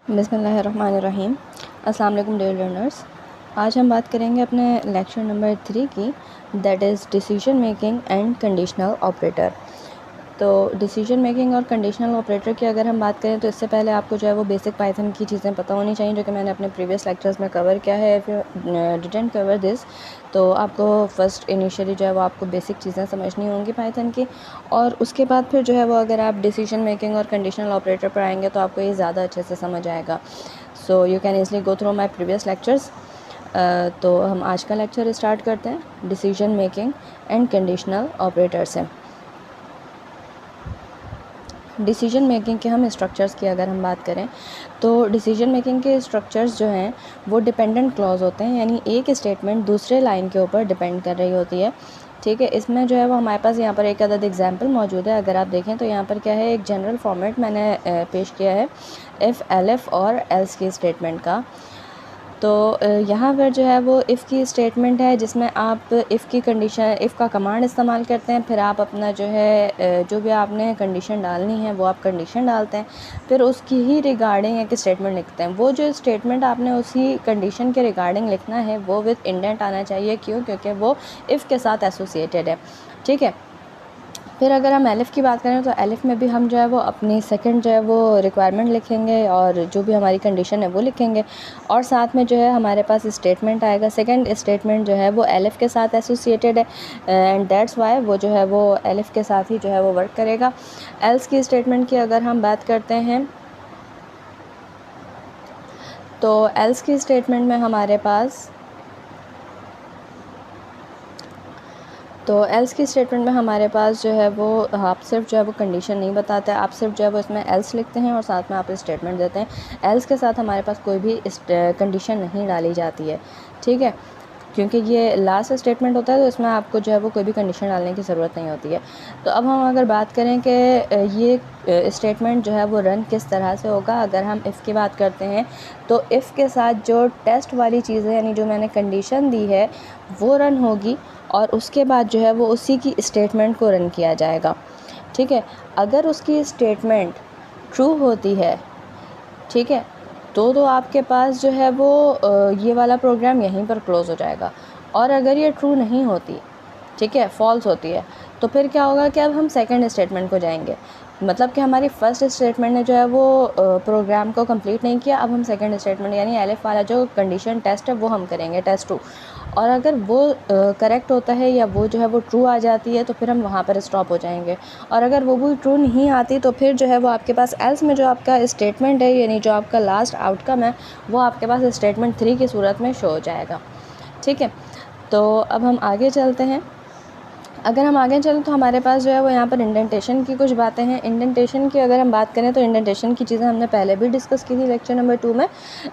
बिस्मिल्लाहिर्रहमानिर्रहीम। अस्सलाम वालेकुम डियर लर्नर्स। आज हम बात करेंगे अपने लेक्चर नंबर 3 की, that is decision making and conditional operator. तो डिसीजन मेकिंग और कंडीशनल ऑपरेटर की अगर हम बात करें तो इससे पहले आपको जो है वो बेसिक पाइथन की चीज़ें पता होनी चाहिए, जो कि मैंने अपने प्रीवियस लेक्चर्स में कवर किया है। If you didn't cover this तो आपको फर्स्ट इनिशियली जो है वो आपको बेसिक चीज़ें समझनी होंगी पाइथन की, और उसके बाद फिर जो है वो अगर आप डिसीजन मेकिंग और कंडीशनल ऑपरेटर पर आएंगे तो आपको ये ज़्यादा अच्छे से समझ आएगा। So you can easily go through my previous lectures. तो हम आज का लेक्चर स्टार्ट करते हैं decision making and conditional operator से। डिसीजन मेकिंग के हम स्ट्रक्चर्स की अगर हम बात करें तो डिसीजन मेकिंग के स्ट्रक्चर्स जो हैं वो डिपेंडेंट क्लॉज होते हैं, यानी एक स्टेटमेंट दूसरे लाइन के ऊपर डिपेंड कर रही होती है। ठीक है, इसमें जो है वो हमारे पास यहाँ पर एक अदद एग्जांपल मौजूद है। अगर आप देखें तो यहाँ पर क्या है, एक जनरल फॉर्मेट मैंने पेश किया है इफ़, एल्फ और एल्स की स्टेटमेंट का। तो यहाँ पर जो है वो इफ़ की स्टेटमेंट है जिसमें आप इफ़ की कंडीशन, इफ़ का कमांड इस्तेमाल करते हैं, फिर आप अपना जो है जो भी आपने कंडीशन डालनी है वो आप कंडीशन डालते हैं, फिर उसकी ही रिगार्डिंग एक स्टेटमेंट लिखते हैं। वो जो स्टेटमेंट आपने उसी कंडीशन के रिगार्डिंग लिखना है वो विद इंडेंट आना चाहिए। क्यों? क्योंकि वो इफ़ के साथ एसोसिएटेड है। ठीक है, फिर अगर हम एलिफ़ की बात करें तो एलिफ़ में भी हम जो है वो अपनी सेकंड जो है वो रिक्वायरमेंट लिखेंगे और जो भी हमारी कंडीशन है वो लिखेंगे, और साथ में जो है हमारे पास स्टेटमेंट आएगा। सेकंड स्टेटमेंट जो है वो एलिफ़ के साथ एसोसिएटेड है एंड दैट्स वाई वो जो है वो एलिफ़ के साथ ही जो है वो वर्क करेगा। एल्स की स्टेटमेंट की अगर हम बात करते हैं तो एल्स की स्टेटमेंट में हमारे पास एल्स की स्टेटमेंट में हमारे पास जो है वो आप सिर्फ जो है वो कंडीशन नहीं बताते, आप सिर्फ जो है वो इसमें एल्स लिखते हैं और साथ में आप स्टेटमेंट देते हैं। एल्स के साथ हमारे पास कोई भी कंडीशन नहीं डाली जाती है। ठीक है, क्योंकि ये लास्ट स्टेटमेंट होता है तो इसमें आपको जो है वो कोई भी कंडीशन डालने की ज़रूरत नहीं होती है। तो अब हम अगर बात करें कि ये स्टेटमेंट जो है वो रन किस तरह से होगा, अगर हम इफ़ की बात करते हैं तो इफ़ के साथ जो टेस्ट वाली चीज़ें यानी जो मैंने कंडीशन दी है वो रन होगी, और उसके बाद जो है वो उसी की स्टेटमेंट को रन किया जाएगा। ठीक है, अगर उसकी स्टेटमेंट ट्रू होती है, ठीक है, तो आपके पास जो है वो ये वाला प्रोग्राम यहीं पर क्लोज़ हो जाएगा। और अगर ये ट्रू नहीं होती, ठीक है, फॉल्स होती है, तो फिर क्या होगा कि अब हम सेकंड स्टेटमेंट को जाएंगे। मतलब कि हमारी फर्स्ट स्टेटमेंट ने जो है वो प्रोग्राम को कंप्लीट नहीं किया। अब हम सेकंड स्टेटमेंट यानी एलिफ वाला जो कंडीशन टेस्ट है वो हम करेंगे, टेस्ट 2। और अगर वो करेक्ट होता है या वो जो है वो ट्रू आ जाती है तो फिर हम वहाँ पर स्टॉप हो जाएंगे। और अगर वो भी ट्रू नहीं आती तो फिर जो है वो आपके पास एल्स में जो आपका स्टेटमेंट है यानी जो आपका लास्ट आउटकम है वो आपके पास स्टेटमेंट 3 की सूरत में शो हो जाएगा। ठीक है, तो अब हम आगे चलते हैं। अगर हम आगे चलें तो हमारे पास जो है वो यहाँ पर इंडेंटेशन की कुछ बातें हैं। इंडेंटेशन की अगर हम बात करें तो इंडेंटेशन की चीज़ें हमने पहले भी डिस्कस की थी लेक्चर नंबर 2 में।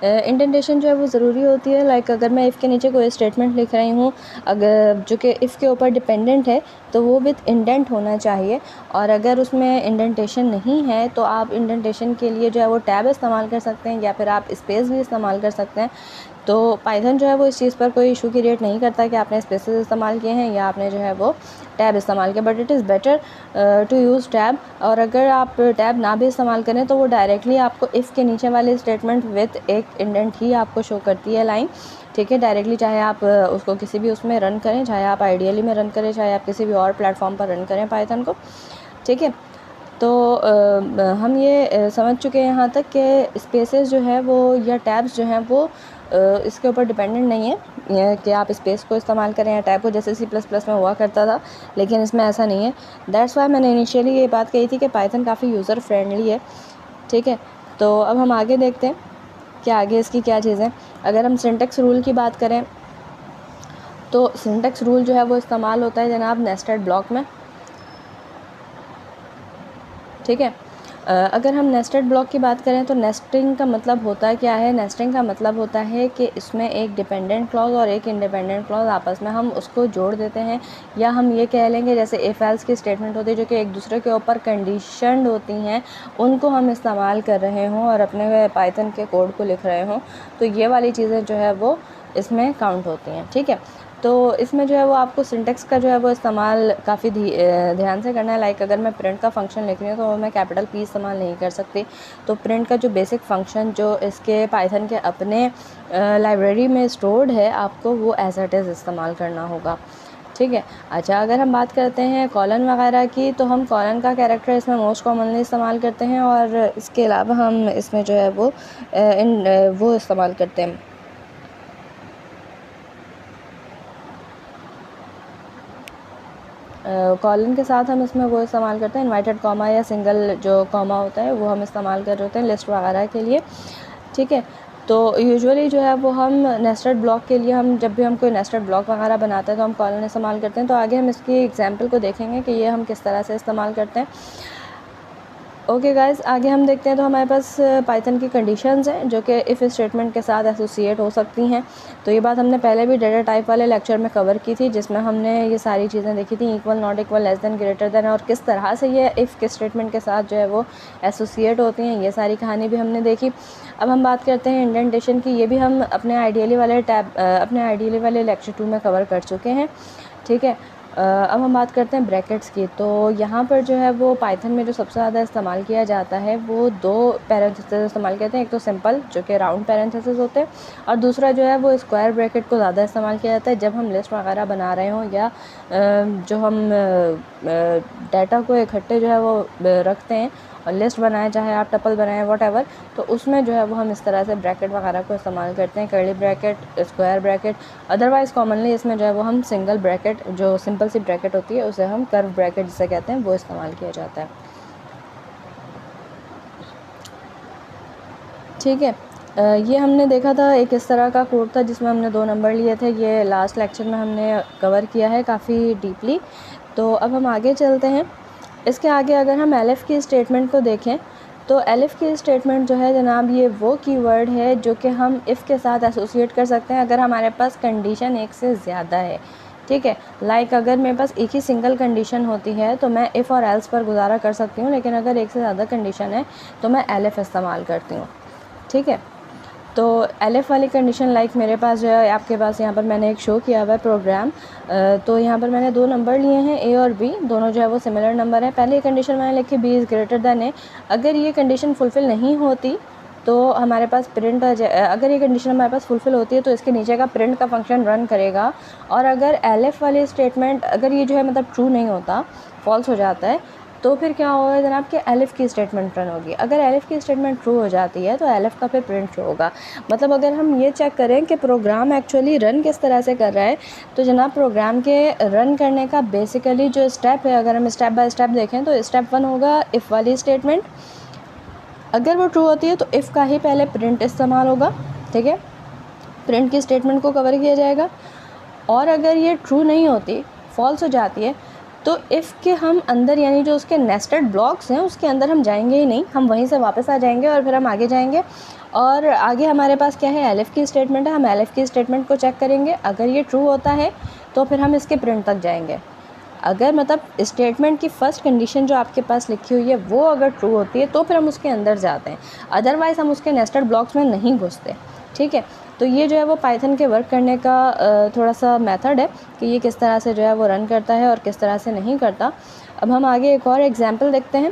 इंडेंटेशन जो है वो ज़रूरी होती है। लाइक अगर मैं इफ़ के नीचे कोई स्टेटमेंट लिख रही हूँ अगर जो कि इफ़ के ऊपर डिपेंडेंट है तो वो विद इंडेंट होना चाहिए, और अगर उसमें इंडेंटेशन नहीं है तो आप इंडेंटेशन के लिए जो है वो टैब इस्तेमाल कर सकते हैं या फिर आप स्पेस भी इस्तेमाल कर सकते हैं। तो पाइथन जो है वो इस चीज़ पर कोई इशू क्रिएट नहीं करता कि आपने स्पेसेस इस्तेमाल किए हैं या आपने जो है वो टैब इस्तेमाल किया, but it is better to use tab. और अगर आप टैब ना भी इस्तेमाल करें तो वो डायरेक्टली आपको इफ़ के नीचे वाली स्टेटमेंट विद एक इंडेंट ही आपको शो करती है लाइन। ठीक है, डायरेक्टली चाहे आप उसको किसी भी उसमें रन करें, चाहे आप आइडियली में रन करें, चाहे आप किसी भी और प्लेटफॉर्म पर रन करें पाइथन को। ठीक है, तो हम ये समझ चुके हैं यहाँ तक कि स्पेसेस जो है वो या टैब्स जो हैं वो इसके ऊपर डिपेंडेंट नहीं है कि आप स्पेस को इस्तेमाल करें या टैब को, जैसे C++ में हुआ करता था, लेकिन इसमें ऐसा नहीं है। दैट्स वाई मैंने इनिशियली ये बात कही थी कि पाइथन काफ़ी यूज़र फ्रेंडली है। ठीक है, तो अब हम आगे देखते हैं कि आगे इसकी क्या चीज़ें। अगर हम सिंटेक्स रूल की बात करें तो सिंटेक्स रूल जो है वो इस्तेमाल होता है जनाब नेस्टेड ब्लॉक में। ठीक है, अगर हम नेस्टेड ब्लॉक की बात करें तो नेस्टिंग का मतलब होता क्या है? नेस्टिंग का मतलब होता है कि इसमें एक डिपेंडेंट क्लॉज और एक इंडिपेंडेंट क्लॉज आपस में हम उसको जोड़ देते हैं, या हम ये कह लेंगे जैसे इफ़ एल्स की स्टेटमेंट होती है जो कि एक दूसरे के ऊपर कंडीशनड होती हैं, उनको हम इस्तेमाल कर रहे हों और अपने पाइथन के कोड को लिख रहे हों, तो ये वाली चीज़ें जो है वो इसमें काउंट होती हैं। ठीक है, तो इसमें जो है वो आपको सिंटेक्स का जो है वो इस्तेमाल काफ़ी ध्यान से करना है। लाइक अगर मैं प्रिंट का फंक्शन लिख रही हूँ तो मैं कैपिटल P इस्तेमाल नहीं कर सकती। तो प्रिंट का जो बेसिक फंक्शन जो इसके पाइथन के अपने लाइब्रेरी में स्टोर्ड है, आपको वो एज इट इज़ इस्तेमाल करना होगा, ठीक है। अच्छा, अगर हम बात करते हैं कॉलन वगैरह की, तो हम कॉलन का कैरेक्टर इसमें मोस्ट कॉमनली इस्तेमाल करते हैं, और इसके अलावा हम इसमें जो है वो वो इस्तेमाल करते हैं। कॉलन के साथ हम इसमें वो इस्तेमाल करते हैं इन्वाइटेड कॉमा या सिंगल जो कॉमा होता है वो हम इस्तेमाल कर रहे होते हैं लिस्ट वगैरह के लिए, ठीक है। तो यूजुअली जो है वो हम नेस्टेड ब्लॉक के लिए, हम जब भी हम कोई नेस्टेड ब्लॉक वगैरह बनाते हैं तो हम कॉलन इस्तेमाल करते हैं। तो आगे हम इसकी एग्जांपल को देखेंगे कि ये हम किस तरह से इस्तेमाल करते हैं। ओके गाइस, आगे हम देखते हैं। तो हमारे पास पाइथन की कंडीशंस हैं जो कि इफ़ स्टेटमेंट के साथ एसोसिएट हो सकती हैं। तो ये बात हमने पहले भी डेटा टाइप वाले लेक्चर में कवर की थी, जिसमें हमने ये सारी चीज़ें देखी थी, equal, not equal, less than, greater than, और किस तरह से ये इफ़ के स्टेटमेंट के साथ जो है वो एसोसिएट होती हैं। ये सारी कहानी भी हमने देखी। अब हम बात करते हैं इंडेंटेशन की। ये भी हम अपने आइडियली वाले लेक्चर 2 में कवर कर चुके हैं, ठीक है। अब हम बात करते हैं ब्रैकेट्स की। तो यहाँ पर जो है वो पाइथन में जो सबसे ज़्यादा इस्तेमाल किया जाता है वो 2 पैरेंथेसिस इस्तेमाल करते हैं। एक तो सिंपल जो कि राउंड पैरेंथेसिस होते हैं, और दूसरा जो है वो स्क्वायर ब्रैकेट को ज़्यादा इस्तेमाल किया जाता है जब हम लिस्ट वगैरह बना रहे हों, या जो हम डाटा को इकट्ठे जो है वो रखते हैं और लिस्ट बनाएं, चाहे आप टपल बनाएं व्हाटएवर, तो उसमें जो है वो हम इस तरह से ब्रैकेट वगैरह को इस्तेमाल करते हैं, curly bracket, square bracket. Otherwise commonly इसमें जो है वो हम सिंगल ब्रैकेट, जो सिंपल सी ब्रैकेट होती है उसे हम कर्व ब्रैकेट जिसे कहते हैं, वो इस्तेमाल किया जाता है, ठीक है। ये हमने देखा था एक इस तरह का कोड था जिसमें हमने 2 नंबर लिए थे। ये लास्ट लेक्चर में हमने कवर किया है काफ़ी डीपली। तो अब हम आगे चलते हैं। इसके आगे अगर हम एलिफ की स्टेटमेंट को देखें, तो एलिफ की स्टेटमेंट जो है जनाब, ये वो कीवर्ड है जो कि हम इफ़ के साथ एसोसिएट कर सकते हैं अगर हमारे पास कंडीशन एक से ज़्यादा है, ठीक है। लाइक अगर मेरे पास एक ही सिंगल कंडीशन होती है तो मैं इफ़ और एल्स पर गुजारा कर सकती हूँ, लेकिन अगर एक से ज़्यादा कंडीशन है तो मैं एलिफ इस्तेमाल करती हूँ, ठीक है। तो एलिफ वाली कंडीशन, लाइक मेरे पास जो है, आपके पास यहाँ पर मैंने एक शो किया हुआ है प्रोग्राम। तो यहाँ पर मैंने 2 नंबर लिए हैं, ए और बी, दोनों जो है वो सिमिलर नंबर है। पहले कंडीशन मैंने लिखी बी इज़ ग्रेटर देन ए। अगर ये कंडीशन फुलफ़िल नहीं होती तो हमारे पास प्रिंट अगर ये कंडीशन हमारे पास फुलफ़िल होती है तो इसके नीचे का प्रिंट का फंक्शन रन करेगा। और अगर एलिफ वाली स्टेटमेंट, अगर ये जो है मतलब ट्रू नहीं होता, फॉल्स हो जाता है, तो फिर क्या होगा जनाब कि एलिफ की स्टेटमेंट रन होगी। अगर एलिफ की स्टेटमेंट ट्रू हो जाती है तो एलिफ का फिर प्रिंट शो होगा। मतलब अगर हम ये चेक करें कि प्रोग्राम एक्चुअली रन किस तरह से कर रहा है, तो जनाब प्रोग्राम के रन करने का बेसिकली जो स्टेप है, अगर हम स्टेप बाय स्टेप देखें तो स्टेप 1 होगा इफ़ वाली स्टेटमेंट। अगर वो ट्रू होती है तो इफ़ का ही पहले प्रिंट इस्तेमाल होगा, ठीक है, प्रिंट की स्टेटमेंट को कवर किया जाएगा। और अगर ये ट्रू नहीं होती, फॉल्स हो जाती है, तो इफ़ के हम अंदर, यानी जो उसके नेस्टेड ब्लॉक्स हैं उसके अंदर हम जाएंगे ही नहीं, हम वहीं से वापस आ जाएंगे और फिर हम आगे जाएंगे। और आगे हमारे पास क्या है, एलिफ की स्टेटमेंट है, हम एलिफ की स्टेटमेंट को चेक करेंगे। अगर ये ट्रू होता है तो फिर हम इसके प्रिंट तक जाएंगे। अगर मतलब स्टेटमेंट की फ़र्स्ट कंडीशन जो आपके पास लिखी हुई है वो अगर ट्रू होती है तो फिर हम उसके अंदर जाते हैं, अदरवाइज़ हम उसके नेस्टेड ब्लॉक्स में नहीं घुसते, ठीक है। तो ये जो है वो पाइथन के वर्क करने का थोड़ा सा मेथड है कि ये किस तरह से जो है वो रन करता है और किस तरह से नहीं करता। अब हम आगे एक और एग्जांपल देखते हैं।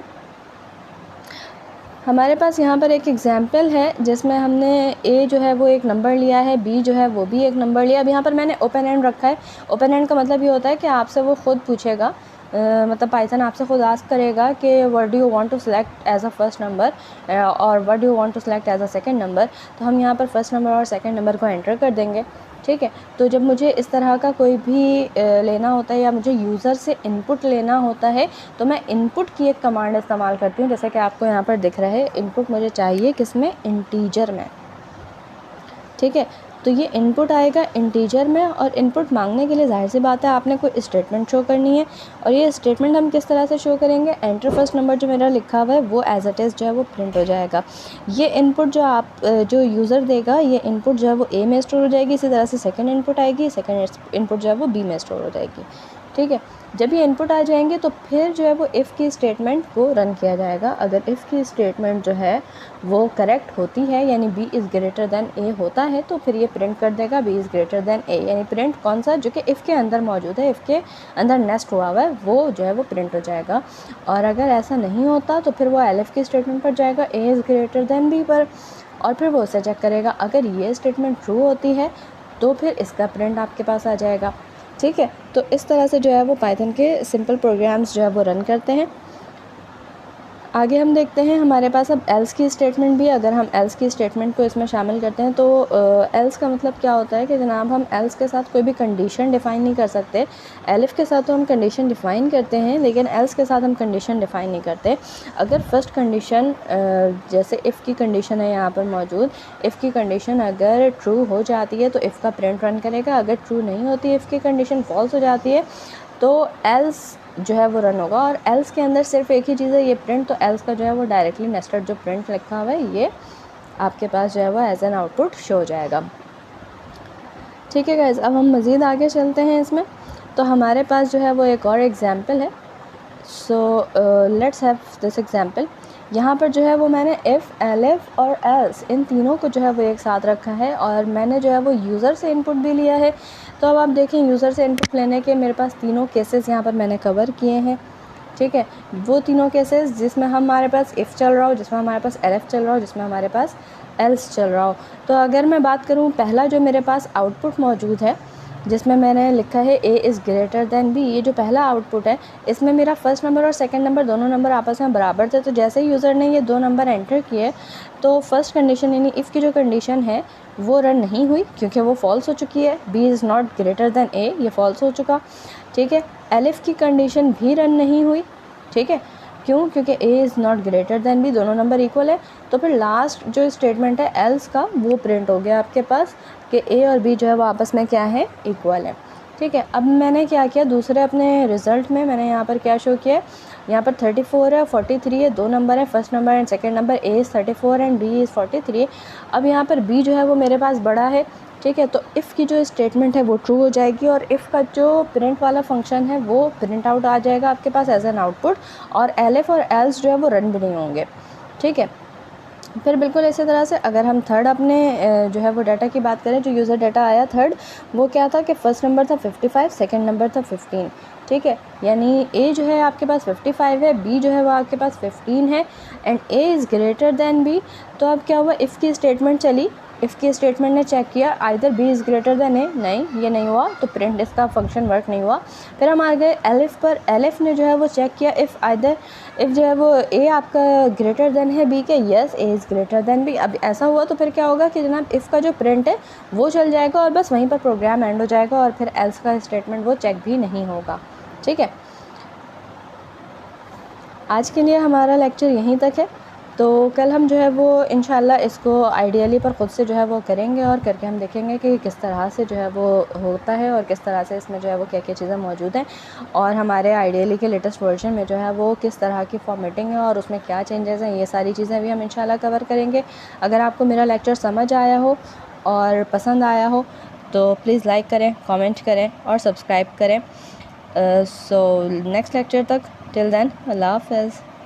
हमारे पास यहाँ पर एक एग्जांपल है जिसमें हमने ए जो है वो एक नंबर लिया है, बी जो है वो भी एक नंबर लिया। अब यहाँ पर मैंने ओपन एंड रखा है। ओपन एंड का मतलब ये होता है कि आपसे वो ख़ुद पूछेगा, मतलब पाइथन आपसे खुद आस्क करेगा कि what do you want to select as a first number और what do you want to select as a second number. तो हम यहाँ पर फर्स्ट नंबर और सेकंड नंबर को एंटर कर देंगे, ठीक है। तो जब मुझे इस तरह का कोई भी लेना होता है या मुझे यूज़र से इनपुट लेना होता है तो मैं इनपुट की एक कमांड इस्तेमाल करती हूँ, जैसे कि आपको यहाँ पर दिख रहा है। इनपुट मुझे चाहिए किसमें, इंटीजर में, ठीक है। तो ये इनपुट आएगा इंटीजर में, और इनपुट मांगने के लिए जाहिर सी बात है आपने कोई स्टेटमेंट शो करनी है। और ये स्टेटमेंट हम किस तरह से शो करेंगे, एंटर फर्स्ट नंबर जो मेरा लिखा हुआ है वो एज इट इज़ जो है वो प्रिंट हो जाएगा। ये इनपुट जो यूज़र देगा, ये इनपुट जो है वो ए में स्टोर हो जाएगी। इसी तरह से सेकंड इनपुट आएगी, सेकंड इनपुट जो है वो बी में स्टोर हो जाएगी। ठीक है। जब ये इनपुट आ जाएंगे तो फिर जो है वो इफ़ की स्टेटमेंट को रन किया जाएगा। अगर इफ़ की स्टेटमेंट जो है वो करेक्ट होती है, यानी b is greater than a होता है, तो फिर ये प्रिंट कर देगा b is greater than a, यानी प्रिंट कौन सा, जो कि इफ़ के अंदर मौजूद है, इफ़ के अंदर नेस्ट हुआ हुआ है, वो जो है वो प्रिंट हो जाएगा। और अगर ऐसा नहीं होता तो फिर वो एलिफ की स्टेटमेंट पर जाएगा a is greater than b पर, और फिर वो उसे चेक करेगा। अगर ये स्टेटमेंट ट्रू होती है तो फिर इसका प्रिंट आपके पास आ जाएगा। ठीक है, तो इस तरह से जो है वो पाइथन के सिंपल प्रोग्राम्स जो है वो रन करते हैं। आगे हम देखते हैं हमारे पास अब एल्स की स्टेटमेंट भी। अगर हम एल्स की स्टेटमेंट को इसमें शामिल करते हैं तो एल्स का मतलब क्या होता है कि जनाब हम एल्स के साथ कोई भी कंडीशन डिफ़ाइन नहीं कर सकते। एलिफ के साथ तो हम कंडीशन डिफ़ाइन करते हैं, लेकिन एल्स के साथ हम कंडीशन डिफ़ाइन नहीं करते। अगर फर्स्ट कंडीशन जैसे इफ़ की कंडीशन है यहाँ पर मौजूद, इफ़ की कंडीशन अगर ट्रू हो जाती है तो इफ़ का प्रिंट रन करेगा। अगर ट्रू नहीं होती, इफ़ की कंडीशन फॉल्स हो जाती है, तो एल्स जो है वो रन होगा। और एल्स के अंदर सिर्फ एक ही चीज़ है, ये प्रिंट। तो एल्स का जो है वो डायरेक्टली नेस्टेड जो प्रिंट लिखा हुआ है ये आपके पास जो है वो एज एन आउटपुट शो हो जाएगा। ठीक है गाइस, अब हम मज़ीद आगे चलते हैं इसमें। तो हमारे पास जो है वो एक और एग्जांपल है। So let's have this example. यहाँ पर जो है वो मैंने इफ़, एलिफ और एल्स इन तीनों को जो है वो एक साथ रखा है, और मैंने जो है वो यूज़र से इनपुट भी लिया है। तो अब आप देखें, यूज़र से इनपुट लेने के मेरे पास तीनों केसेस यहाँ पर मैंने कवर किए हैं। ठीक है, वो तीनों केसेस जिसमें हमारे पास इफ़ चल रहा हो, जिसमें हमारे पास एलिफ चल रहा हो, जिसमें हमारे पास एल्स चल रहा हो। तो अगर मैं बात करूँ, पहला जो मेरे पास आउटपुट मौजूद है जिसमें मैंने लिखा है a is greater than b, ये जो पहला आउटपुट है, इसमें मेरा फर्स्ट नंबर और सेकंड नंबर दोनों नंबर आपस में बराबर थे। तो जैसे ही यूज़र ने ये दो नंबर एंटर किए तो फर्स्ट कंडीशन यानी इफ़ की जो कंडीशन है वो रन नहीं हुई, क्योंकि वो फॉल्स हो चुकी है। b is not greater than a, ये फॉल्स हो चुका। ठीक है, एलिफ की कंडीशन भी रन नहीं हुई। ठीक है, क्यों? क्योंकि a is not greater than b, दोनों नंबर इक्वल है। तो फिर लास्ट जो स्टेटमेंट है एल्स का, वो प्रिंट हो गया आपके पास कि a और b जो है वो आपस में क्या है, इक्वल है। ठीक है, अब मैंने क्या किया, दूसरे अपने रिज़ल्ट में मैंने यहाँ पर क्या शो किया, यहाँ पर 34 है, 43 है, दो नंबर है, first number and second number, a is 34 and b is 43। अब यहाँ पर b जो है वो मेरे पास बड़ा है। ठीक है, तो इफ़ की जो स्टेटमेंट है वो ट्रू हो जाएगी, और इफ़ का जो प्रिंट वाला फंक्शन है वो प्रिंट आउट आ जाएगा आपके पास एज एन आउटपुट, और एलिफ और एल्स जो है वो रन भी नहीं होंगे। ठीक है, फिर बिल्कुल इसी तरह से अगर हम थर्ड अपने जो है वो डाटा की बात करें, जो यूज़र डाटा आया थर्ड, वो क्या था कि फ़र्स्ट नंबर था 55, सेकंड नंबर था 15। ठीक है, यानी a जो है आपके पास 55 है, b जो है वो आपके पास 15 है, and a is greater than b। तो अब क्या हुआ, इफ़ की स्टेटमेंट चली, इफ़ की स्टेटमेंट ने चेक किया either b is greater than a, नहीं ये नहीं हुआ, तो प्रिंट इसका फंक्शन वर्क नहीं हुआ। फिर हम आ गए एलिफ पर, एलिफ ने जो है वो चेक किया इफ़ जो है वो a आपका ग्रेटर दैन है b के, yes a is greater than b। अब ऐसा हुआ तो फिर क्या होगा कि जनाब इफ़ का जो प्रिंट है वो चल जाएगा, और बस वहीं पर प्रोग्राम एंड हो जाएगा, और फिर एल्स का स्टेटमेंट वो चेक भी नहीं होगा। ठीक है, आज के लिए हमारा लेक्चर यहीं तक है। तो कल हम जो है वो इंशाल्लाह इसको आइडियली पर ख़ुद से जो है वो करेंगे, और करके हम देखेंगे कि किस तरह से जो है वो होता है, और किस तरह से इसमें जो है वो क्या क्या चीज़ें मौजूद हैं, और हमारे आइडियली के लेटेस्ट वर्जन में जो है वो किस तरह की फॉर्मेटिंग है और उसमें क्या चेंजेस हैं, ये सारी चीज़ें भी हम इंशाल्लाह कवर करेंगे। अगर आपको मेरा लेक्चर समझ आया हो और पसंद आया हो तो प्लीज़ लाइक करें, कॉमेंट करें और सब्सक्राइब करें। सो नेक्स्ट लेक्चर तक, टिल देन, अल्लाह हाफ़िज़।